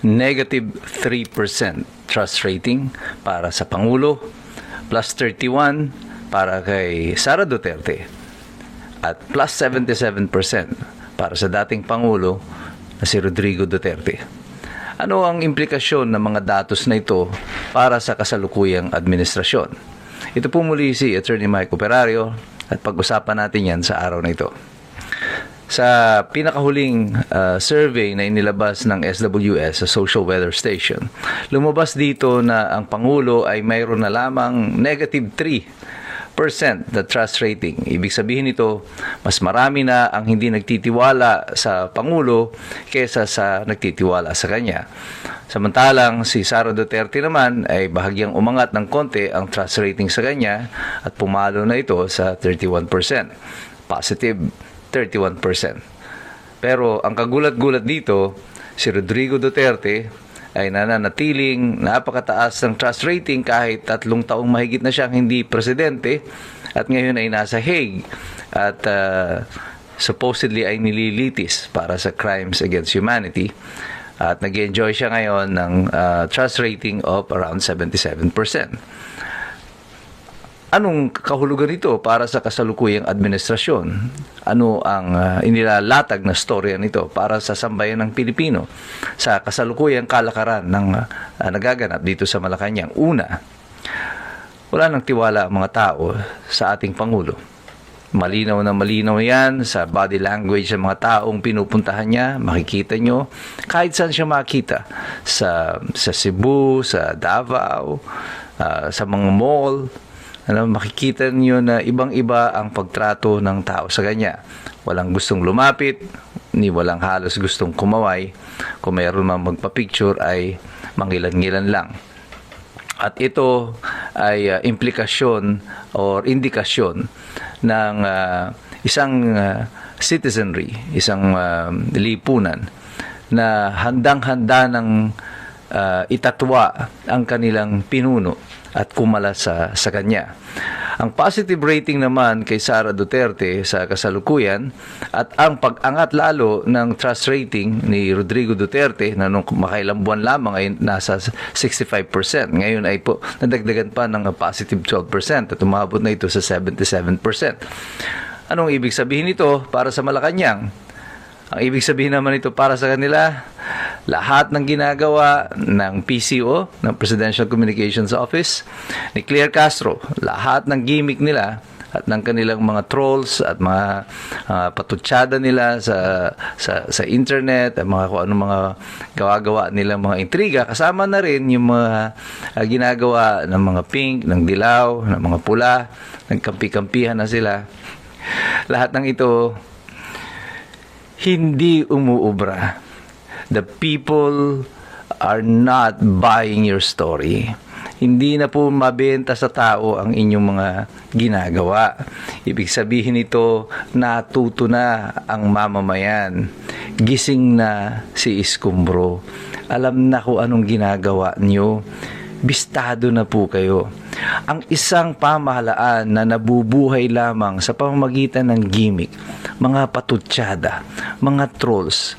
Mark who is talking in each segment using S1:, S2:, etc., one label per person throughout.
S1: negative 3% trust rating para sa Pangulo, plus 31 para kay Sara Duterte, at plus 77% para sa dating Pangulo na si Rodrigo Duterte. Ano ang implikasyon ng mga datos na ito para sa kasalukuyang administrasyon? Ito po muli si Attorney Mike Operario at pag-usapan natin yan sa araw na ito. Sa pinakahuling survey na inilabas ng SWS sa Social Weather Station, lumabas dito na ang Pangulo ay mayroon na lamang negative 3% the trust rating. Ibig sabihin nito, mas marami na ang hindi nagtitiwala sa Pangulo kesa sa nagtitiwala sa kanya. Samantalang si Sara Duterte naman ay bahagyang umangat ng konti ang trust rating sa kanya at pumalo na ito sa 31%. Positive 31%. Pero ang kagulat-gulat dito, si Rodrigo Duterte ay nananatiling napakataas ng trust rating kahit 3 taong mahigit na siyang hindi presidente at ngayon ay nasa Hague at supposedly ay nililitis para sa crimes against humanity at nag-enjoy siya ngayon ng trust rating of around 77%. Anong kahulugan nito para sa kasalukuyang administrasyon? Ano ang inilalatag na storya nito para sa sambayan ng Pilipino sa kasalukuyang kalakaran ng nagaganap dito sa Malacanang? Una, wala nang tiwala ang mga tao sa ating Pangulo. Malinaw na malinaw yan sa body language ng mga taong pinupuntahan niya. Makikita nyo kahit saan siya makita, sa Cebu, sa Davao, sa mga mall. Makikita niyo na ibang-iba ang pagtrato ng tao sa kanya. Walang gustong lumapit, ni walang halos gustong kumaway. Kung mayroon mang magpa-picture ay mangilan-ngilan lang. At ito ay implikasyon or indikasyon ng isang citizenry, isang lipunan na handang-handa ng itatwa ang kanilang pinuno at kumala sa kanya. Ang positive rating naman kay Sara Duterte sa kasalukuyan at ang pag-angat lalo ng trust rating ni Rodrigo Duterte na nung makailang buwan lamang ay nasa 65%. Ngayon ay po nadagdagan pa ng positive 12% at umabot na ito sa 77%. Anong ibig sabihin nito para sa Malacanang? Ang ibig sabihin naman ito para sa kanila, lahat ng ginagawa ng PCO, ng Presidential Communications Office, ni Claire Castro, lahat ng gimmick nila at ng kanilang mga trolls at mga patutsada nila sa internet at mga kung anong mga gawa-gawa nilang mga intriga, kasama na rin yung mga ginagawa ng mga pink, ng dilaw, ng mga pula, nagkampi-kampihan na sila. Lahat ng ito hindi umuubra. The people are not buying your story. Hindi na po mabenta sa tao ang inyong mga ginagawa. Ibig sabihin nito, natuto na ang mamamayan. Gising na si Escombro. Alam na kung anong ginagawa nyo. Bistado na po kayo. Ang isang pamahalaan na nabubuhay lamang sa pamamagitan ng gimmick, mga patutsada, mga trolls,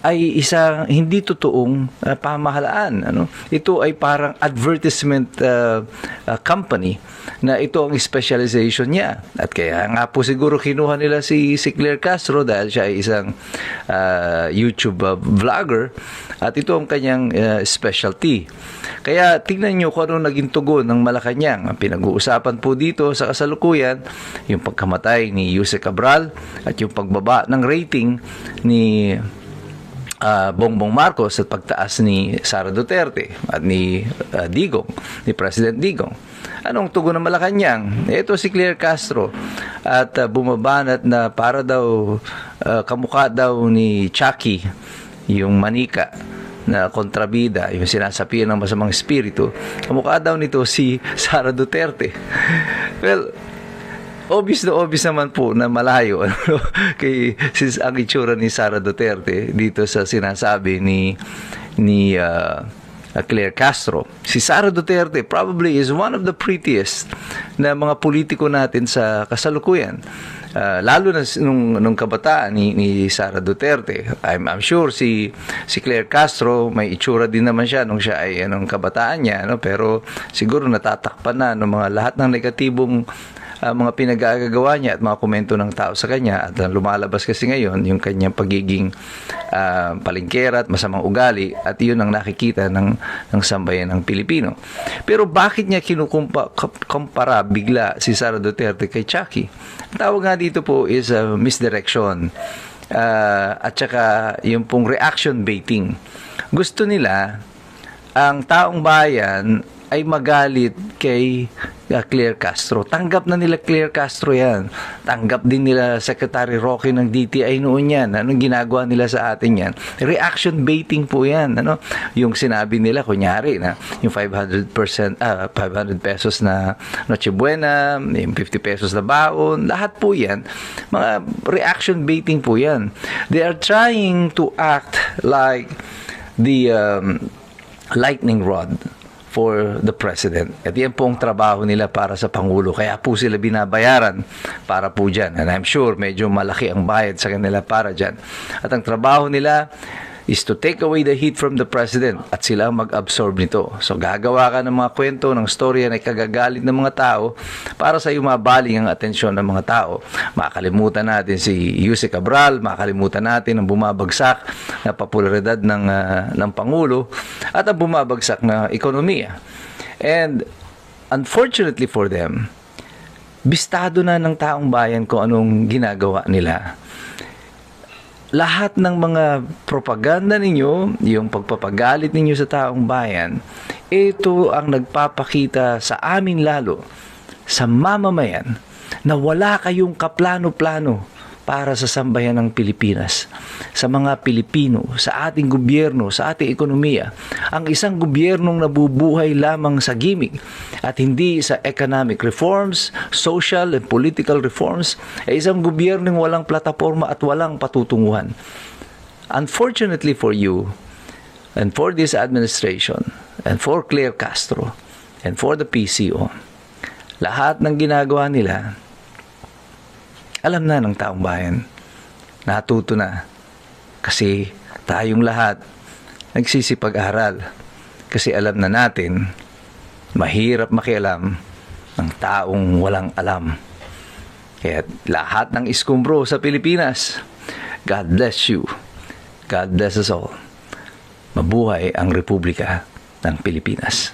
S1: ay isang hindi totoong pamahalaan. Ito ay parang advertisement company na ito ang specialization niya. At kaya nga po siguro kinuha nila si Claire Castro dahil siya ay isang YouTube vlogger at ito ang kanyang specialty. Kaya tingnan nyo kung ano naging tugon ng Malacanang. Ang pinag-uusapan po dito sa kasalukuyan, yung pagkamatay ni Jose Cabral at yung pagbaba ng rating ni Bongbong Marcos at pagtaas ni Sara Duterte at ni Digong, ni President Digong. Anong tugon ng Malacanang? Ito si Claire Castro at bumabanat na para daw kamukha daw ni Chucky, yung manika na kontrabida, yung sinasapian ng masamang espiritu. Kamukha daw nito si Sara Duterte. Well, obvious naman po na malayo kay ang itsura ni Sara Duterte dito sa sinasabi ni Claire Castro. Si Sara Duterte probably is one of the prettiest na mga politiko natin sa kasalukuyan. Lalo na nung kabataan ni Sara Duterte. I'm sure si Claire Castro may itsura din naman siya nung siya ay anong kabataan niya, no? Pero siguro natatakpan na ng mga lahat ng negatibong mga pinag-aagawa niya at mga komento ng tao sa kanya, at lumalabas kasi ngayon yung kanyang pagiging palingkera at masamang ugali, at yun ang nakikita ng sambayan ng Pilipino. Pero bakit niya kinukumpara bigla si Sara Duterte kay Chucky? Ang tawag nga dito po is misdirection, at saka yung pong reaction baiting. Gusto nila ang taong bayan ay magalit kay Claire Castro. Tanggap na nila Claire Castro yan. Tanggap din nila Secretary Roque ng DTI noon yan. Anong ginagawa nila sa atin yan? Reaction baiting po yan. Ano? Yung sinabi nila, kunyari, na yung 500 pesos na Noche Buena, yung 50 pesos na baon, lahat po yan, mga reaction baiting po yan. They are trying to act like the lightning rod for the president. At yan po ang trabaho nila para sa Pangulo. Kaya po sila binabayaran para po dyan. And I'm sure medyo malaki ang bayad sa kanila para dyan. At ang trabaho nila is to take away the heat from the president at sila mag-absorb nito. So gagawa ka ng mga kwento, ng storya na ikagagalit ng mga tao para sa iyo mabaling ang atensyon ng mga tao. Makakalimutan natin si Yusek Cabral, makakalimutan natin ang bumabagsak na popularidad ng Pangulo at ang bumabagsak na ekonomiya. And unfortunately for them, bistado na ng taong bayan kung anong ginagawa nila. Lahat ng mga propaganda ninyo, yung pagpapagalit ninyo sa taong bayan, ito ang nagpapakita sa amin lalo, sa mamamayan, na wala kayong kaplano-plano para sa sambayan ng Pilipinas, sa mga Pilipino, sa ating gobyerno, sa ating ekonomiya. Ang isang gobyernong nabubuhay lamang sa gimmick at hindi sa economic reforms, social and political reforms, ay isang gobyernong walang plataforma at walang patutunguhan. Unfortunately for you, and for this administration, and for Claire Castro, and for the PCO, lahat ng ginagawa nila, alam na ng taong bayan, natuto na, kasi tayong lahat nagsisipag-aral, kasi alam na natin, mahirap makialam ng taong walang alam. Kaya lahat ng iskumbro sa Pilipinas, God bless you, God bless us all. Mabuhay ang Republika ng Pilipinas.